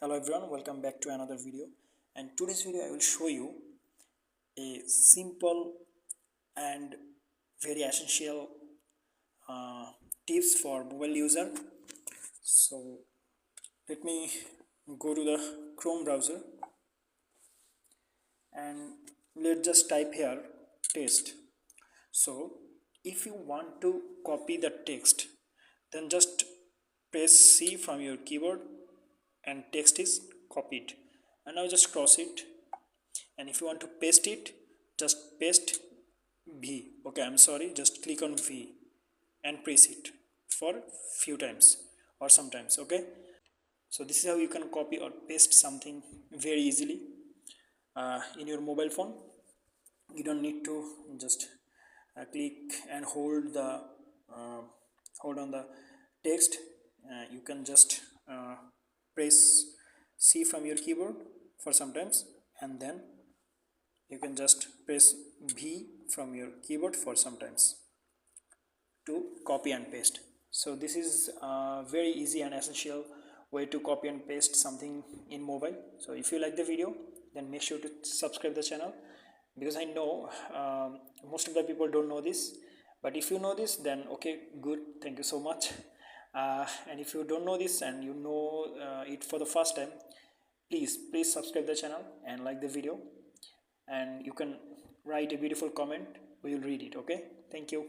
Hello everyone, welcome back to another video. And today's video I will show you a simple and very essential tips for mobile user. So let me go to the Chrome browser and let's just type here test. So if you want to copy the text, then just press C from your keyboard and text is copied, and now just cross it. And if you want to paste it, just paste V. Okay, I'm sorry, just click on V and press it for few times or sometimes. Okay, so this is how you can copy or paste something very easily in your mobile phone. You don't need to just click and uh, hold on the text. You can just press C from your keyboard for sometimes, and then you can just press V from your keyboard for sometimes to copy and paste. So this is a very easy and essential way to copy and paste something in mobile. So if you like the video, then make sure to subscribe the channel, because I know most of the people don't know this. But if you know this, then okay, good, thank you so much. And if you don't know this and you know it for the first time, please subscribe the channel and like the video, and you can write a beautiful comment, we will read it. Okay, thank you.